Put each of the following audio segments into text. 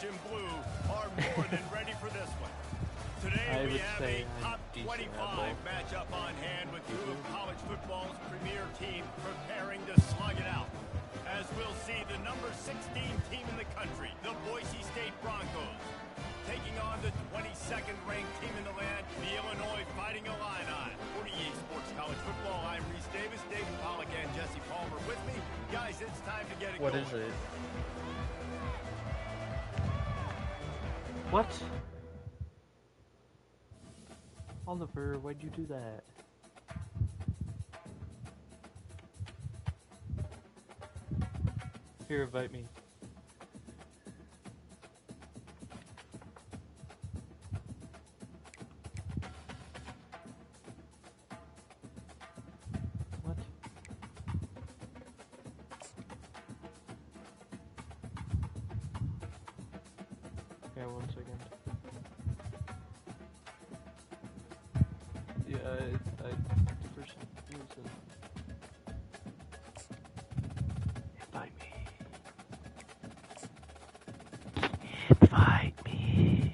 orange and blue are more than ready for this one. Today we have a top 25 matchup on hand with two of college football's premier teams preparing to slug it out. As we'll see the number 16 team in the country, the Boise State Broncos, taking on the 22nd ranked team in the land, the Illinois Fighting Illini. For EA Sports College Football, I'm Reese Davis, David Pollack, and Jesse Palmer with me. Guys, it's time to get it going. What is it? What? Oliver, why'd you do that? Here, invite me. What? Yeah, 1 second. Yeah, for some reason. Invite me. Invite me.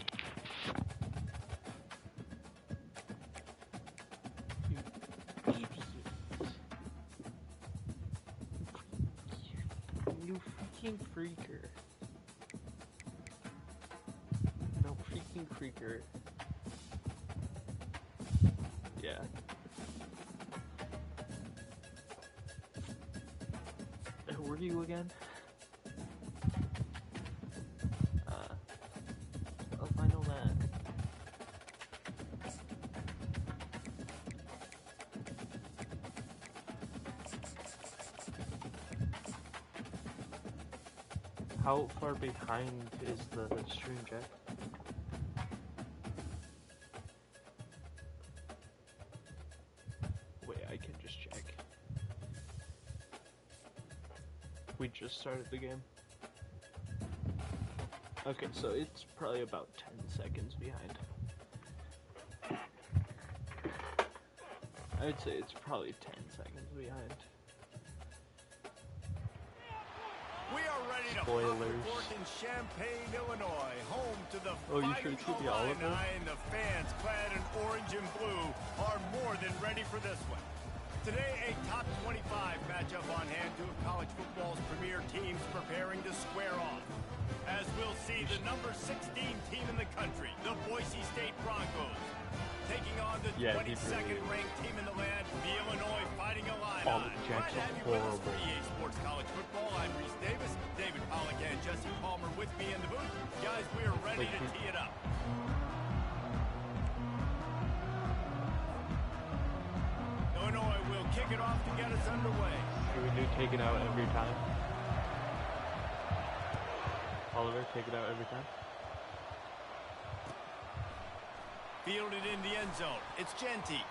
You idiot. You freaking freaker. No freaking freaker. Yeah. Who are you again? I know that. How far behind is the stream, Jack? I can just check. We just started the game. Okay, so it's probably about 10 seconds behind. I would say it's probably 10 seconds behind. We are ready to Spoilers. work in Champaign, Illinois, home to the Fighting Illini, and the fans clad in orange and blue are more than ready for this one. Today, a top 25 matchup on hand, two of college football's premier teams preparing to square off. As we'll see the number 16 team in the country, the Boise State Broncos, taking on the 22nd ranked team in the land, the Illinois Fighting Illini. Glad to have you with us for EA Sports College Football. I'm Reese Davis, David Pollack, and Jesse Palmer with me in the booth. Guys, we are ready to tee it up. Illinois will kick it off to get us underway. Should we do take it out every time? Oliver, take it out every time? Fielded in the end zone. It's Genty.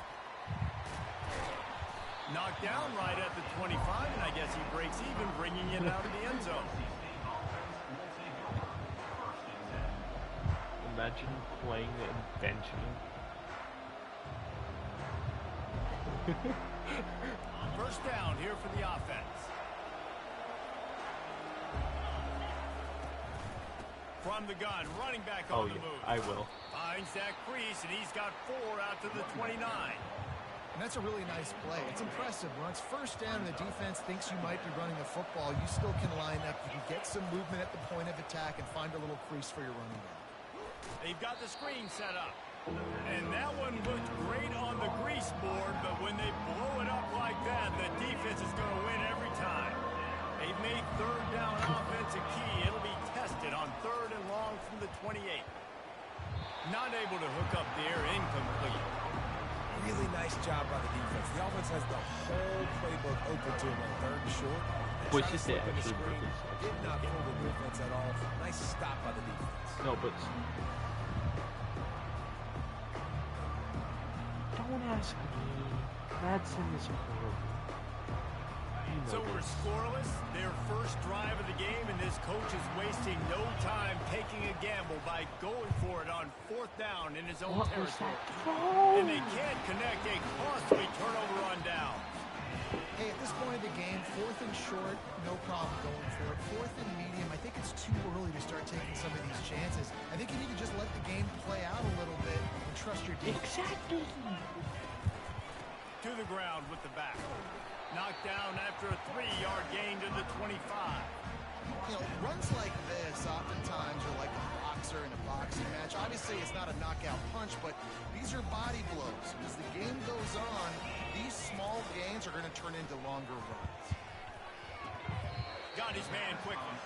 Knocked down right at the 25, and I guess he breaks even, bringing it out of the end zone. Imagine playing the invention. First down here for the offense. From the gun, running back on the move. I will. Finds that crease, and he's got 4 out to the 29. And that's a really nice play. It's impressive. When it's first down and the defense thinks you might be running the football, you still can line up. You can get some movement at the point of attack and find a little crease for your running back. They've got the screen set up. And that one looked great on the grease board, but when they blow it up like that, the defense is going to win every time. They've made third down offense a key. It'll be tested on 3rd and long from the 28. Not able to hook up there, incomplete. Really nice job by the defense. The offense has the whole playbook open to them on 3rd and short. Which is the actually did not pull the defense at all. Nice stop by the defense. No, but don't ask me. Madsen is horrible. So we're scoreless. Their first drive of the game, and this coach is wasting no time taking a gamble by going for it on 4th down in his own territory. And they can't connect a costly turnover on down. Hey, at this point of the game, 4th and short, no problem going for it. 4th and medium, I think it's too early to start taking some of these chances. I think you need to just let the game play out a little bit and trust your defense. Exactly. To the ground with the back. Knocked down after a 3-yard gain to the 25. You know, runs like this oftentimes are like a boxer in a boxing match. Obviously, it's not a knockout punch, but these are body blows. As the game goes on, these small gains are going to turn into longer runs. Got his man quickly.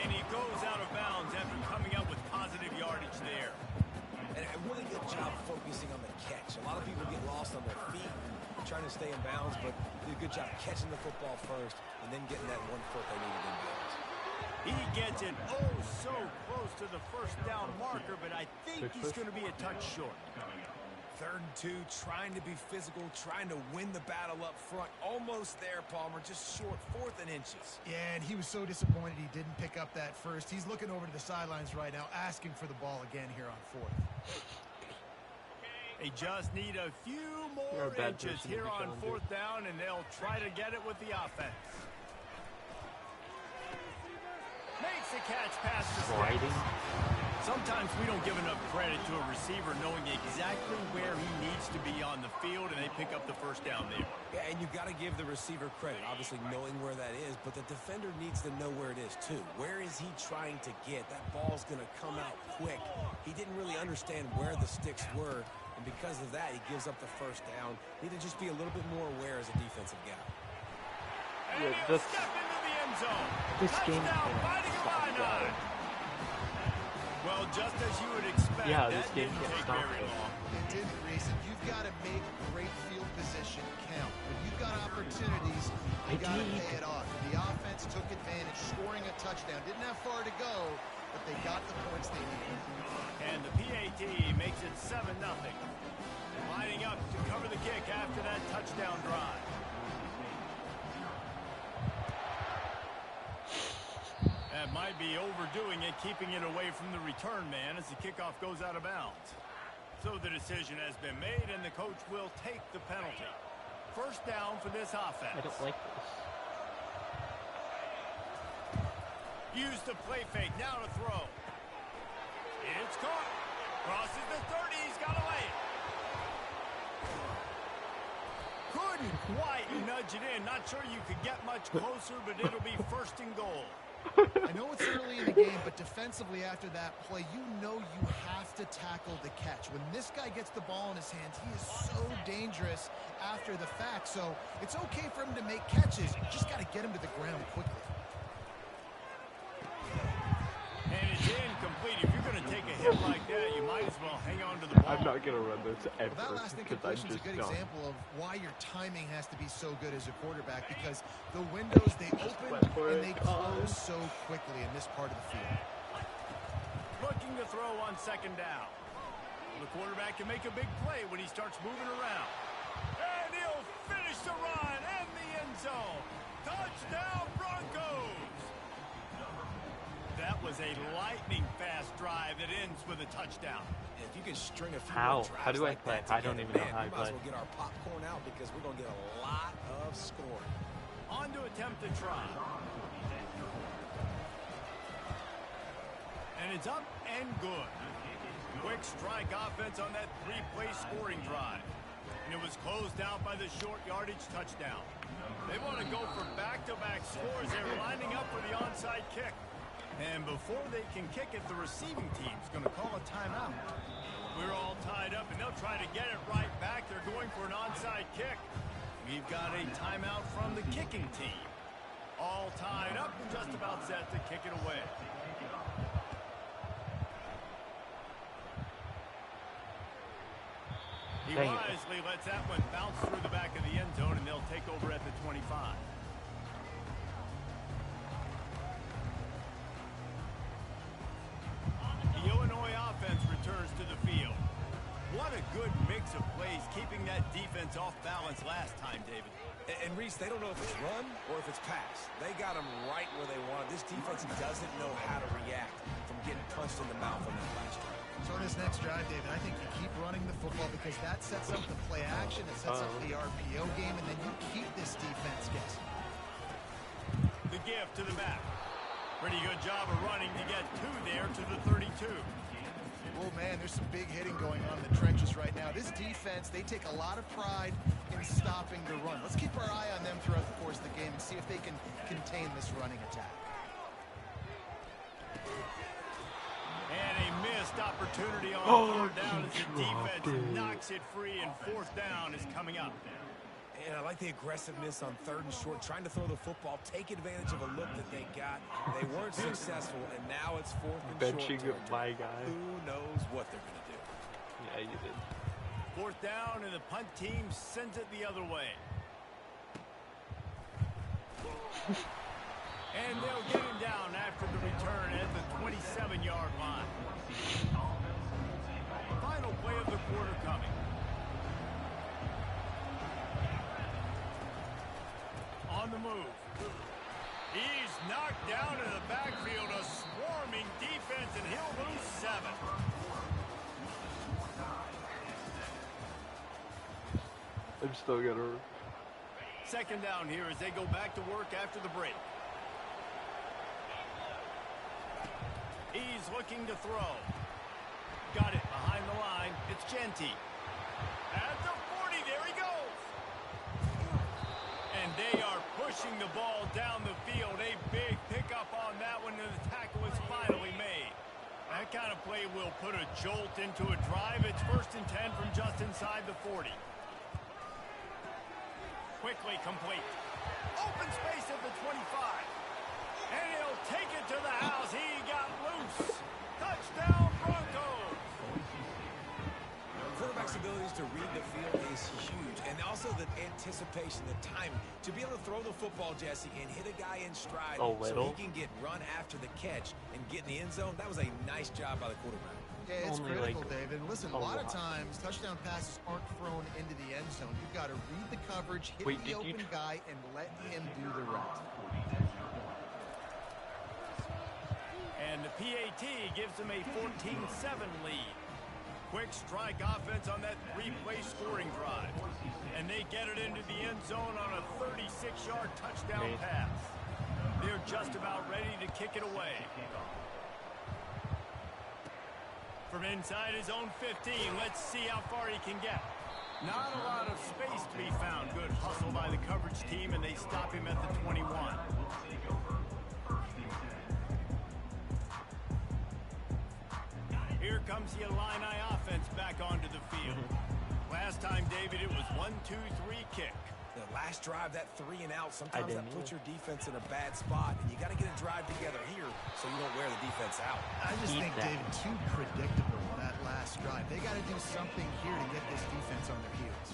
And he goes out of bounds after coming up with positive yardage there. And a really good job focusing on the catch. A lot of people get lost on their feet, trying to stay in bounds, but did a good job catching the football first and then getting that 1 foot they needed in bounds. He gets it so close to the first down marker, but I think he's going to be a touch short. 3rd and 2, trying to be physical, trying to win the battle up front. Almost there, Palmer, just short, 4th and inches. Yeah, and he was so disappointed he didn't pick up that first. He's looking over to the sidelines right now, asking for the ball again here on 4th. They just need a few more inches here on 4th down, and they'll try to get it with the offense. Makes the catch past the Sliding. Sometimes we don't give enough credit to a receiver knowing exactly where he needs to be on the field, and they pick up the first down there. Yeah, and you've got to give the receiver credit, obviously knowing where that is, but the defender needs to know where it is too. Where is he trying to get? That ball's going to come out quick. He didn't really understand where the sticks were, and because of that, he gives up the first down. Need to just be a little bit more aware as a defensive guy. And he'll step into the end zone. This game Touchdown, fighting a line. Well, just as you would expect, yeah, this that game didn't can't take stop very it. long. It didn't, Reese, and you've got to make great field position count. When you've got opportunities, you got to pay it off. The offense took advantage, scoring a touchdown. Didn't have far to go, but they got the points they needed. And the PAT makes it 7-0. Lining up to cover the kick after that touchdown drive. That might be overdoing it, keeping it away from the return man as the kickoff goes out of bounds. So the decision has been made, and the coach will take the penalty. First down for this offense. I don't like this. Use the play fake, now to throw. It's caught. Crosses the 30, he's got to lay it. Couldn't quite nudge it in. Not sure you could get much closer, but it'll be 1st and goal. I know it's early in the game, but defensively after that play, you know you have to tackle the catch. When this guy gets the ball in his hands, he is so dangerous after the fact. So it's okay for him to make catches. You just got to get him to the ground quickly. And it's incomplete. If you're going to take a hit like that, you might as well hang on to the ball. I'm not going to run this ever. Well, that last incompletion is a good example of why your timing has to be so good as a quarterback, because the windows, they open and they close so quickly in this part of the field. Looking to throw on 2nd down. The quarterback can make a big play when he starts moving around. And he'll finish the run and the end zone. Touchdown, Broncos! That was a lightning-fast drive that ends with a touchdown. If you can string a few How? more drives How do I like play? that I don't together, even know how I we might play. as well get our popcorn out because we're going to get a lot of scoring. On to attempt to try. And it's up and good. Quick strike offense on that 3-play scoring drive. And it was closed out by the short yardage touchdown. They want to go for back-to-back scores. They're lining up for the onside kick. And before they can kick it, the receiving team's going to call a timeout. We're all tied up, and they'll try to get it right back. They're going for an onside kick. We've got a timeout from the kicking team. All tied up and just about set to kick it away. He wisely lets that one bounce through the back of the end zone, and they'll take over at the 25. The Illinois offense returns to the field. What a good mix of plays, keeping that defense off balance last time, David. And Reese, they don't know if it's run or if it's pass. They got them right where they want it. This defense doesn't know how to react from getting punched in the mouth on that last drive. So in this next drive, David, I think you keep running the football because that sets up the play action, it sets up the RPO game, and then you keep this defense guessing. The gift to the back. Pretty good job of running to get 2 there. Oh, man, there's some big hitting going on in the trenches right now. This defense, they take a lot of pride in stopping the run. Let's keep our eye on them throughout the course of the game and see if they can contain this running attack. And a missed opportunity on third down as the defense knocks it free, and fourth down is coming up. And I like the aggressiveness on third and short, trying to throw the football, take advantage of a look that they got. They weren't successful, and now it's fourth and benching short. my guy. Who knows what they're going to do? Yeah, you did. Fourth down, and the punt team sends it the other way. And they'll get him down after the return at the 27-yard line. Final play of the quarter coming. On the move. He's knocked down in the backfield, a swarming defense, and he'll lose 7. I'm still gonna. Second down here as they go back to work after the break. He's looking to throw. Got it behind the line. It's Genty. At the 40, there he goes. And they are pushing the ball down the field. A big pickup on that one, and the tackle is finally made. That kind of play will put a jolt into a drive. It's 1st and 10 from just inside the 40. Quickly complete. Open space at the 25. And he'll take it to the house. He got loose. Touchdown, Broncos. Quarterback's abilities to read the field is huge, and also the anticipation, the timing. To be able to throw the football, Jesse, and hit a guy in stride so he can get run after the catch and get in the end zone, that was a nice job by the quarterback. Yeah, it's Only critical, like David. And listen, a lot of times, touchdown passes aren't thrown into the end zone. You've got to read the coverage, hit the open guy, and let him do the rest. And the PAT gives them a 14-7 lead. Quick strike offense on that 3-play scoring drive. And they get it into the end zone on a 36-yard touchdown pass. They're just about ready to kick it away. From inside his own 15, let's see how far he can get. Not a lot of space to be found. Good hustle by the coverage team, and they stop him at the 21. Here comes the Illini offense back onto the field. Last time, David, it was 1-2-3 kick. The last drive, that 3 and out, sometimes that puts your defense in a bad spot, and you got to get a drive together here so you don't wear the defense out. I just think, David, too predictable that last drive. They got to do something here to get this defense on their heels.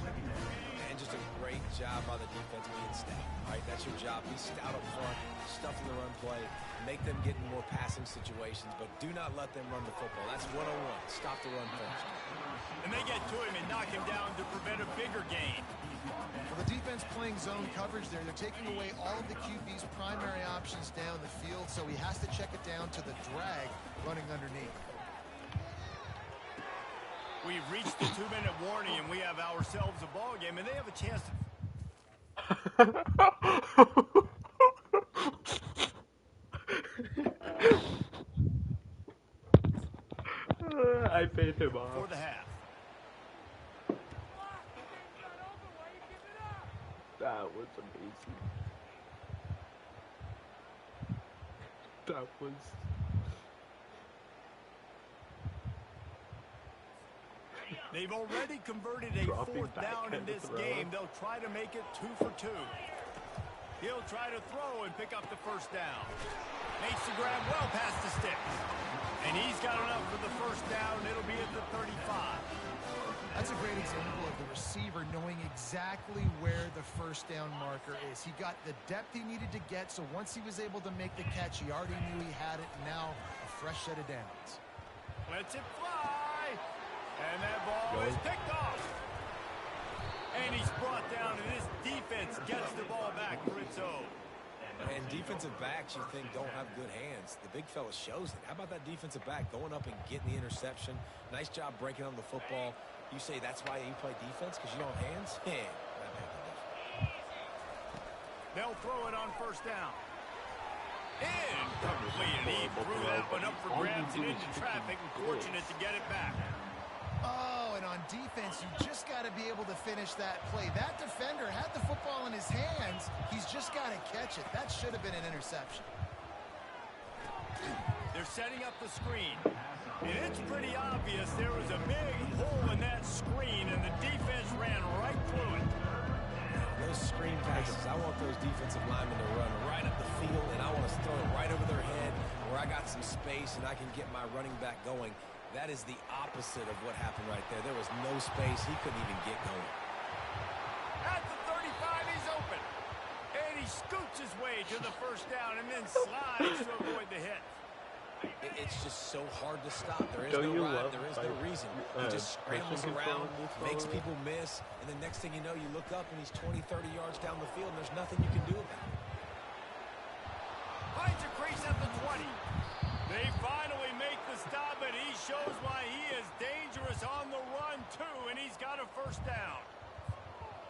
And just a great job by the defense being stout. All right, that's your job. Be stout up front, stuff in the run play, make them get in more passing situations, but do not let them run the football. That's 101. Stop the run first. And they get to him and knock him down to prevent a bigger gain. Well, the defense playing zone coverage there. They're taking away all of the QB's primary options down the field, so he has to check it down to the drag running underneath. We've reached the 2-minute warning, and we have ourselves a ball game, and they have a chance to... I paid him off. For the half. That was amazing. That was... They've already converted a 4th down in this game. They'll try to make it 2 for 2. He'll try to throw and pick up the 1st down. Makes the grab well past the sticks. And he's got enough for the 1st down. It'll be at the 35. That's a great example of the receiver knowing exactly where the 1st down marker is. He got the depth he needed to get, so once he was able to make the catch, he already knew he had it. Now, a fresh set of downs. Lets it fly. And that ball is picked off. And he's brought down, and this defense gets the ball back for its own. And defensive backs, you think, don't have good hands. The big fella shows it. How about that defensive back going up and getting the interception? Nice job breaking on the football. You say that's why you play defense, because you don't have hands? Yeah, that makes a difference. They'll throw it on 1st down. Incomplete. He threw that one up for grabs and into traffic. Fortunate to get it back. Oh, and on defense, you just got to be able to finish that play. That defender had the football in his hands. He's just got to catch it. That should have been an interception. They're setting up the screen. And it's pretty obvious there was a big hole in that screen, and the defense ran right through it. Those screen passes, I want those defensive linemen to run right up the field, and I want to throw it right over their head where I got some space and I can get my running back going. That is the opposite of what happened right there. There was no space. He couldn't even get going. At the 35, he's open. And he scoots his way to the first down and then slides to avoid the hit. It's just so hard to stop. There is no rhyme. There is no reason. He just scrambles around, makes people miss, and the next thing you know, you look up and he's 20, 30 yards down the field, and there's nothing you can do about it. Finds a crease at the 20. They finally make the stop, but he shows why he is dangerous on the run, too, and he's got a first down.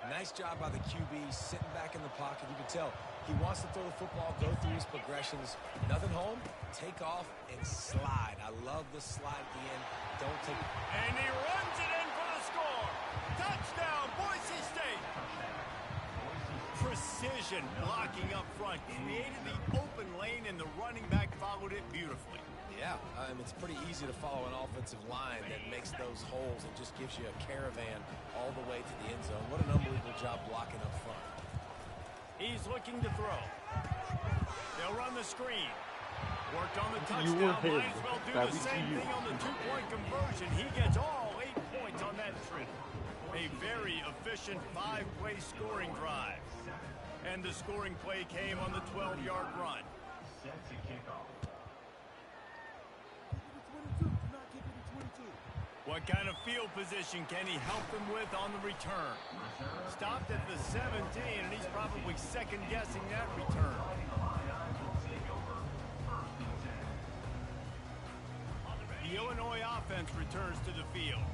Nice job by the QB, sitting back in the pocket. You can tell he wants to throw the football, go through his progressions. Nothing home, take off, and slide. I love the slide at the end. Don't take it. And he runs it in for the score. Touchdown, Boise State. Precision blocking up front. Created the open lane, and the running back followed it beautifully. Yeah, it's pretty easy to follow an offensive line that makes those holes and just gives you a caravan all the way to the end zone. What an unbelievable job blocking up front. He's looking to throw. They'll run the screen. Worked on the touchdown. Might as well do the same thing on the two-point conversion. He gets all 8 points on that trip. A very efficient 5-play scoring drive. And the scoring play came on the 12-yard run. What kind of field position can he help them with on the return? Stopped at the 17, and he's probably second-guessing that return. The Illinois offense returns to the field.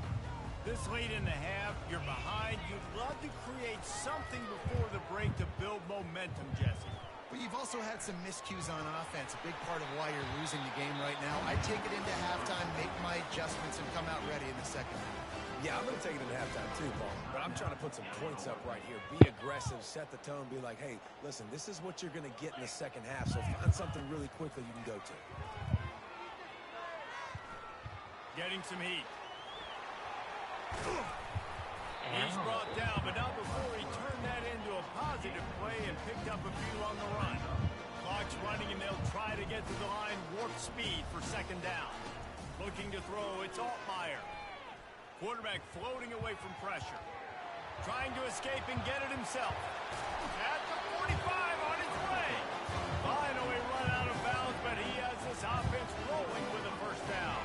This late in the half, you're behind. You'd love to create something before the break to build momentum, Jesse. But you've also had some miscues on offense, a big part of why you're losing the game right now. I take it into halftime, make my adjustments, and come out ready in the second half. Yeah, I'm going to take it into halftime too, Paul. But I'm trying to put some points up right here. Be aggressive, set the tone, be like, hey, listen, this is what you're going to get in the second half, so find something really quickly you can go to. Getting some heat. He's brought down, but not before he turned that into a positive play and picked up a few on the run. Clock's running, and they'll try to get to the line warp speed for second down. Looking to throw, it's Altmaier. Quarterback floating away from pressure. Trying to escape and get it himself. At the 45 on his way. Finally run out of bounds, but he has this offense rolling with a first down.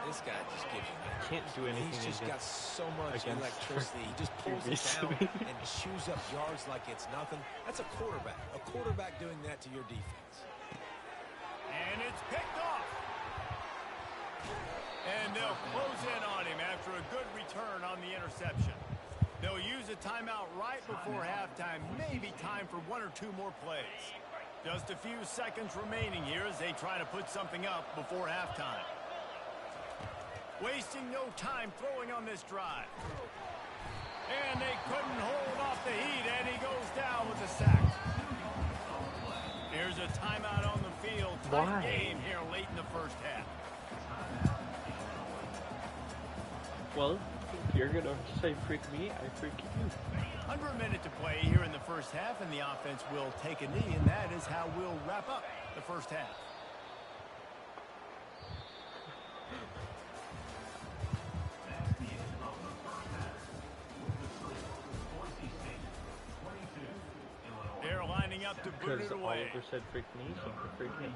This guy just gives you that. Can't do anything. He's just got so much electricity. He just pulls it down and chews up yards like it's nothing. That's a quarterback. A quarterback doing that to your defense. And it's picked off. And they'll close in on him after a good return on the interception. They'll use a timeout right before halftime. Maybe time for 1 or 2 more plays. Just a few seconds remaining here as they try to put something up before halftime. Wasting no time throwing on this drive. And they couldn't hold off the heat, and he goes down with a sack. Here's a timeout on the field. Tight game here late in the first half. Well, if you're going to say freak me, I freak you. Under a minute to play here in the first half, and the offense will take a knee, and that is how we'll wrap up the first half. They're lining up to boot it away. Oliver said freak me, so freak me.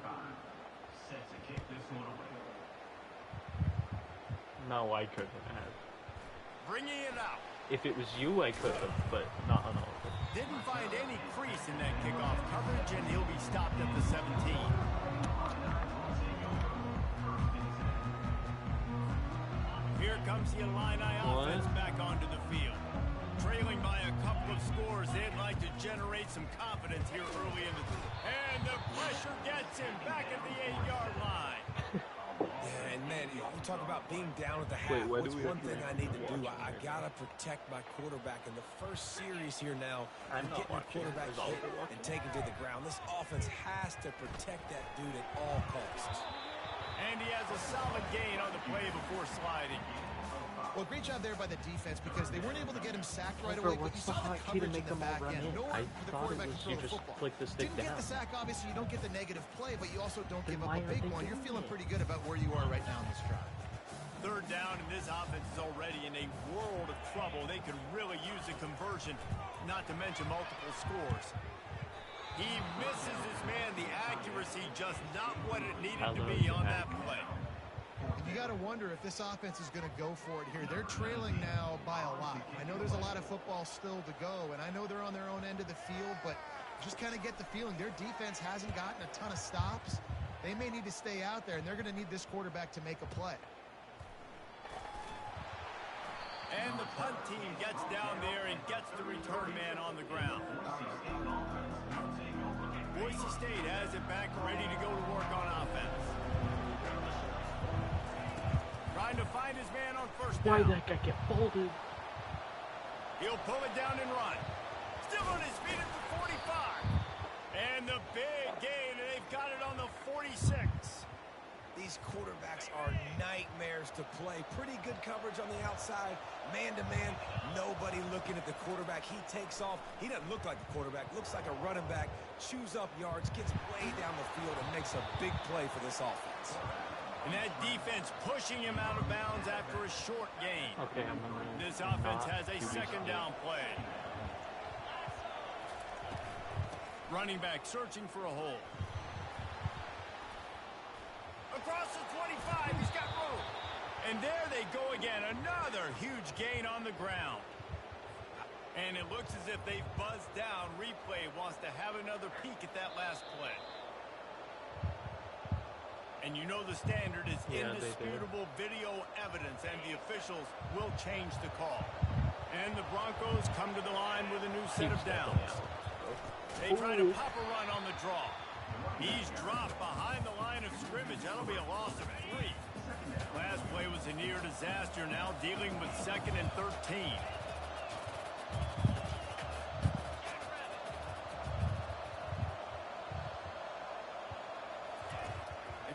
No, I couldn't have. Bringing it out. If it was you, I could have, but not on Oliver. Didn't find any crease in that kickoff coverage, and he'll be stopped at the 17. Here comes the Illini offense back onto the field. trailing by a couple of scores. They'd like to generate some confidence here early in the and the pressure gets him back at the 8-yard line. Yeah, and man, you talk about being down at the half. What's one thing I need to do? I gotta protect my quarterback in the first series here now. I'm getting the quarterback hit and taken to the ground. This offense has to protect that dude at all costs. And he has a solid gain on the play before sliding. Well, great job there by the defense because they weren't able to get him sacked right away, but you saw the coverage in the back end. I thought it was you just click the stick down. Didn't get the sack, obviously. You don't get the negative play, but you also don't give up a big one. You're feeling pretty good about where you are right now in this drive. Third down, and this offense is already in a world of trouble. They could really use a conversion, not to mention multiple scores. He misses his man. The accuracy just not what it needed to be on that play. You got to wonder if this offense is going to go for it here. They're trailing now by a lot. I know there's a lot of football still to go, and I know they're on their own end of the field, but just kind of get the feeling their defense hasn't gotten a ton of stops. They may need to stay out there, and they're going to need this quarterback to make a play. And the punt team gets down there and gets the return man on the ground. Boise State has it back, ready to go to work on offense. Trying to find his man on first down. Why did that guy get folded? He'll pull it down and run. Still on his feet at the 45. And the big gain, and they've got it on the 46. These quarterbacks are nightmares to play. Pretty good coverage on the outside. Man-to-man, nobody looking at the quarterback. He takes off. He doesn't look like a quarterback. Looks like a running back. Chews up yards, gets way down the field, and makes a big play for this offense. And that defense pushing him out of bounds after a short gain. Okay, this offense has a second down play. Running back searching for a hole. Across the 25, he's got room. And there they go again. Another huge gain on the ground. And it looks as if they've buzzed down. Replay wants to have another peek at that last play. And you know the standard is indisputable video evidence, and the officials will change the call. And the Broncos come to the line with a new set of downs. They try to pop a run on the draw. He's dropped behind the line of scrimmage. That'll be a loss of 3. Last play was a near disaster. Now dealing with 2nd and 13.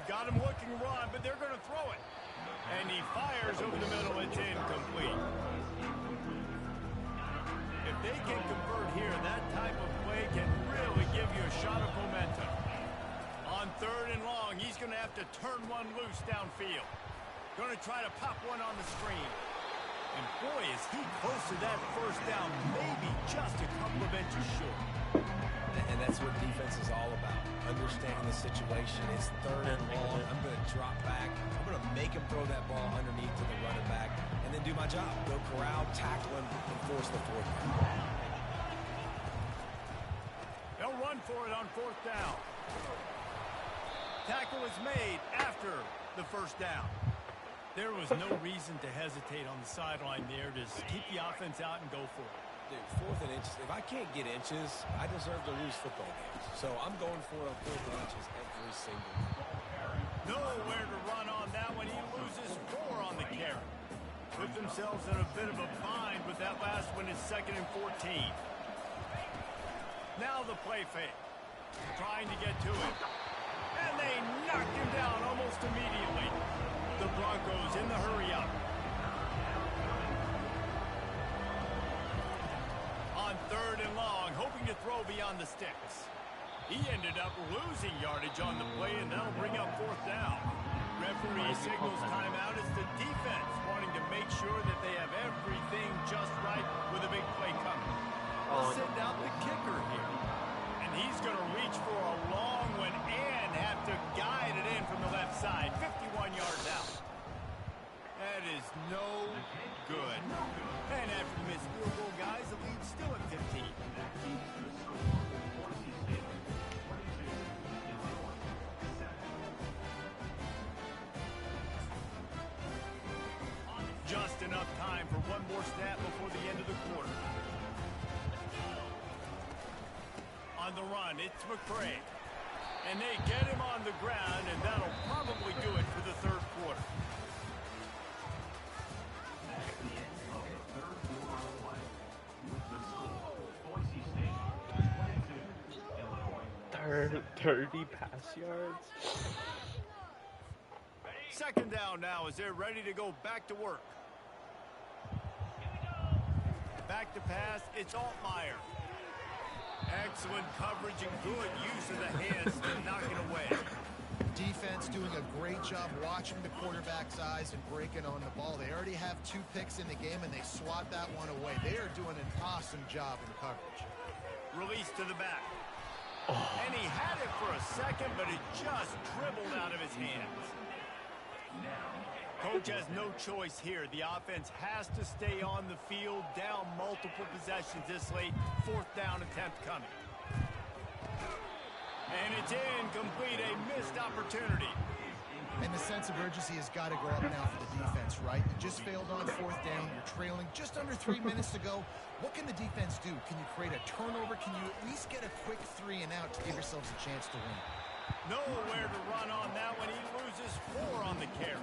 Got him looking run, but they're going to throw it. And he fires over the middle. It's incomplete. If they can convert here, that type of play can really give you a shot of momentum. On 3rd and long, he's going to have to turn one loose downfield. Going to try to pop one on the screen. And boy, is he close to that first down, maybe just a couple of inches short. And that's what defense is all about. Understanding the situation. It's 3rd and long. I'm going to drop back. I'm going to make him throw that ball underneath to the running back and then do my job. Go corral, tackle him, and force the 4th down. They'll run for it on 4th down. Tackle is made after the first down. There was no reason to hesitate on the sideline there. Just keep the offense out and go for it. Dude, 4th and inches. If I can't get inches, I deserve to lose football games. So I'm going for it on 4th and inches every single time. Nowhere to run on that one. He loses 4 on the carry. Put themselves in a bit of a bind, but that last one is 2nd and 14. Now the play fake. Trying to get to it. And they knocked him down almost immediately. The Broncos in the hurry up. On 3rd and long, hoping to throw beyond the sticks. He ended up losing yardage on the play, and that'll bring up 4th down. Referee signals timeout. It's the defense wanting to make sure that they have everything just right with a big play coming. They'll send out the kicker here. And he's going to reach for a long one and have to guide it in from the left side. 51 yards out. That is no good. And after the missed field goal, guys, the lead's still at 15. Just enough time for one more snap before the end of the quarter. On the run, it's McCray. And they get him on the ground, and that'll probably do it for the third quarter. Third 30 pass yards. Second down now as they're ready to go back to work. Back to pass, it's Altmaier. Excellent coverage and good use of the hands to knock it away. Defense doing a great job watching the quarterback's eyes and breaking on the ball. They already have 2 picks in the game, and they swat that one away. They are doing an awesome job in coverage. Release to the back. And he had it for a second, but it just dribbled out of his hands. Coach has no choice here. The offense has to stay on the field, down multiple possessions this late. Fourth down attempt coming. And it's incomplete, a missed opportunity. And the sense of urgency has got to go up now for the defense, right? You just failed on fourth down. You're trailing just under 3 minutes to go. What can the defense do? Can you create a turnover? Can you at least get a quick 3 and out to give yourselves a chance to win? Nowhere to run on that one. He loses 4 on the carry.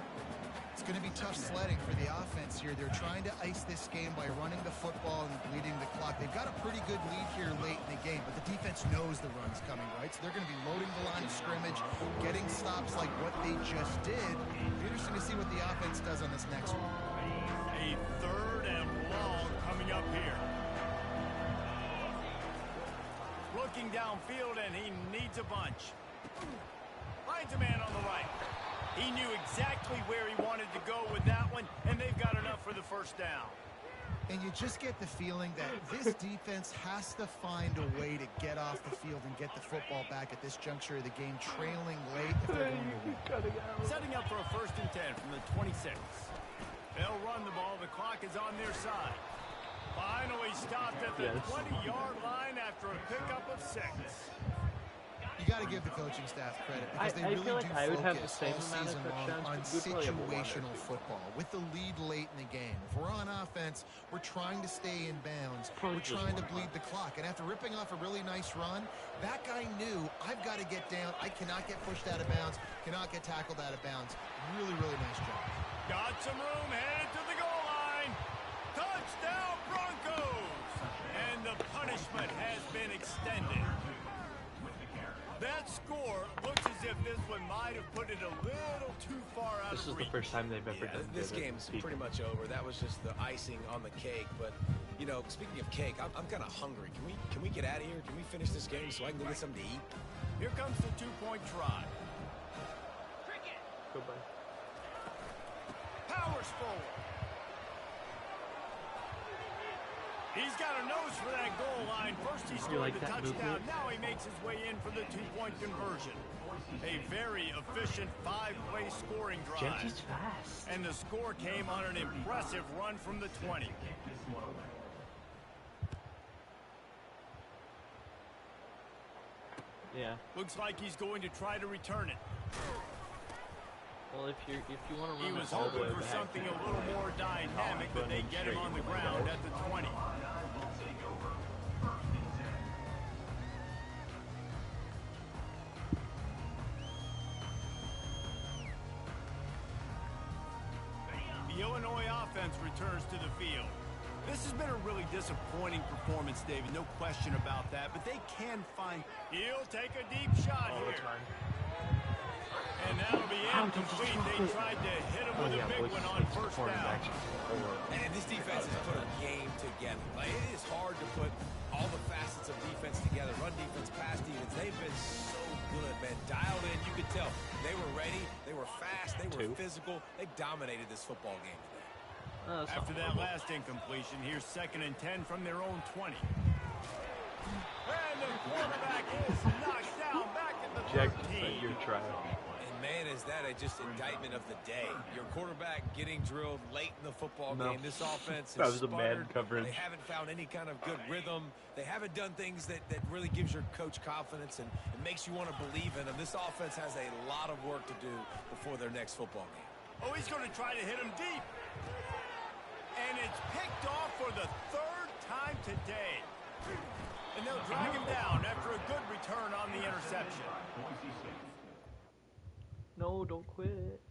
It's going to be tough sledding for the offense here. They're trying to ice this game by running the football and bleeding the clock. They've got a pretty good lead here late in the game, but the defense knows the run's coming, right? So they're going to be loading the line of scrimmage, getting stops like what they just did. It'll be interesting to see what the offense does on this next one. A third and long coming up here. Looking downfield, and he needs a bunch. Finds a man on the right. He knew exactly where he wanted to go with that one, and they've got enough for the first down. And you just get the feeling that this defense has to find a way to get off the field and get the football back at this juncture of the game, trailing late if they're going to win. Setting up for a 1st and 10 from the 26. They'll run the ball. The clock is on their side. Finally stopped at the 20-yard line after a pickup of 6. You got to give the coaching staff credit because they really feel like do I would have the focus same all amount of season long touchdowns, on but we'd probably have one situational football. With the lead late in the game, if we're on offense, we're trying to stay in bounds. We're trying to bleed the clock. And after ripping off a really nice run, that guy knew, I've got to get down. I cannot get pushed out of bounds, cannot get tackled out of bounds. Really, really nice job. Got some room, headed to the goal line. Touchdown, Broncos! And the punishment has been extended. That score looks as if this one might have put it a little too far out of reach. This is the first time they've ever done this game's pretty much over. That was just the icing on the cake. But, you know, speaking of cake, I'm kind of hungry. Can we get out of here? Can we finish this game so I can go get something to eat? Here comes the 2-point try. Goodbye. Powers forward. He's got a nose for that goal line. First he scored the touchdown. Now he makes his way in for the 2-point conversion. A very efficient 5-play scoring drive. Jetty's fast. And the score came on an impressive run from the 20. Yeah. Looks like he's going to try to return it. Well, if you want to run, he was hoping for something a little more dynamic, but they get him on the ground at the 20. The Illinois offense returns to the field. This has been a really disappointing performance, David. No question about that. But they can find. He'll take a deep shot here. And that'll be incomplete. They tried to hit him with a big one on first down. And this defense has put a game together. Like, it is hard to put all the facets of defense together. Run defense, pass defense. They've been so good, man. Dialed in. You could tell. They were ready. They were fast. They were physical. They dominated this football game today. After that last incompletion, here's 2nd and 10 from their own 20. And the quarterback is knocked down back at the 13. Your trial. Man, is that just indictment of the day. Your quarterback getting drilled late in the football game. This offense is sputtered. They haven't found any kind of good rhythm. They haven't done things that really gives your coach confidence and it makes you want to believe in them. This offense has a lot of work to do before their next football game. Oh, he's going to try to hit him deep. And it's picked off for the 3rd time today. And they'll drag him down after a good return on the interception. No, don't quit.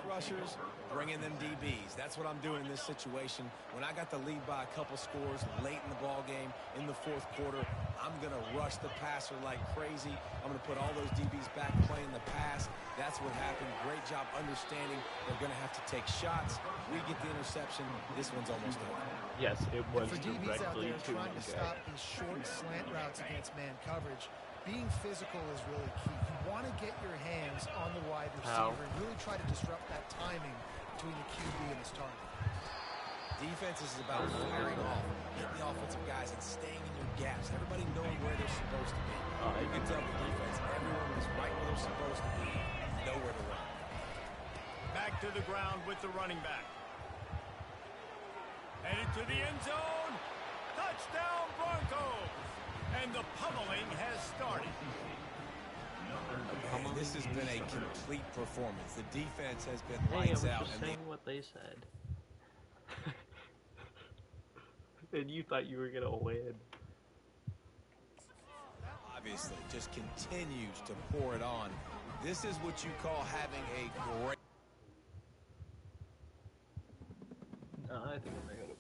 Rushers, bringing them DBs. That's what I'm doing in this situation. When I got the lead by a couple scores late in the ball game in the fourth quarter, I'm going to rush the passer like crazy. I'm going to put all those DBs back playing the pass. That's what happened. Great job understanding they're going to have to take shots. We get the interception. This one's almost over. Yes, it was For DBs out directly there to trying to stop these short slant routes against man coverage, being physical is really key. You want to get your hands on the wide receiver and really try to disrupt that timing between the QB and his target. Defense is about firing off, hitting the offensive guys, and staying in your gaps. Everybody knowing where they're supposed to be. You can tell the defense, everyone is right where they're supposed to be, nowhere to run. Back to the ground with the running back. Headed to the end zone. Touchdown Broncos. And the pummeling has started. This has been a complete performance. The defense has been Hey, I lights was out. just saying what they said. And you thought you were going to win. Obviously, just continues to pour it on. This is what you call having a great... No, I think I'm going to